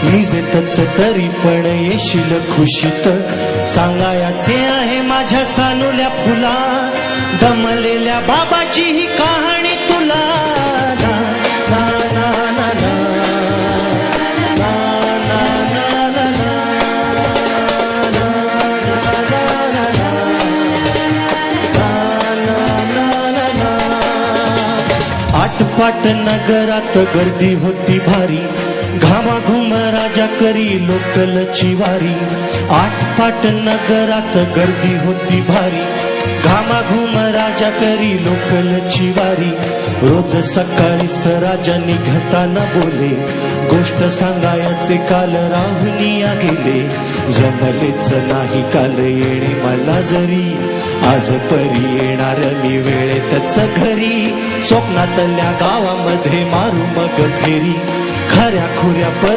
निजेतच तरी पण येशील खुशीत सांगायचे आहे माझ्या सानुल्या फुला दमलेल्या बाबाची ही कहाणी तुला ना ना ना ना आटपाट नगरात गर्दी होती भारी घामाघूम राजा करी लोकलची वारी आटपाट नगरात गर्दी होती भारी घामाघूम राजा करी लोकलची वारी रोज सकाळी राजा निघताना बोले गोष्ट सांगायचे काल राहुनिया गेले जमलेच नाही काल येणे मला जरी आज परी येणार मी वेळेतच घरी स्वप्नातल्या गावामध्ये मारू मग फेरी खऱ्या खुऱ्या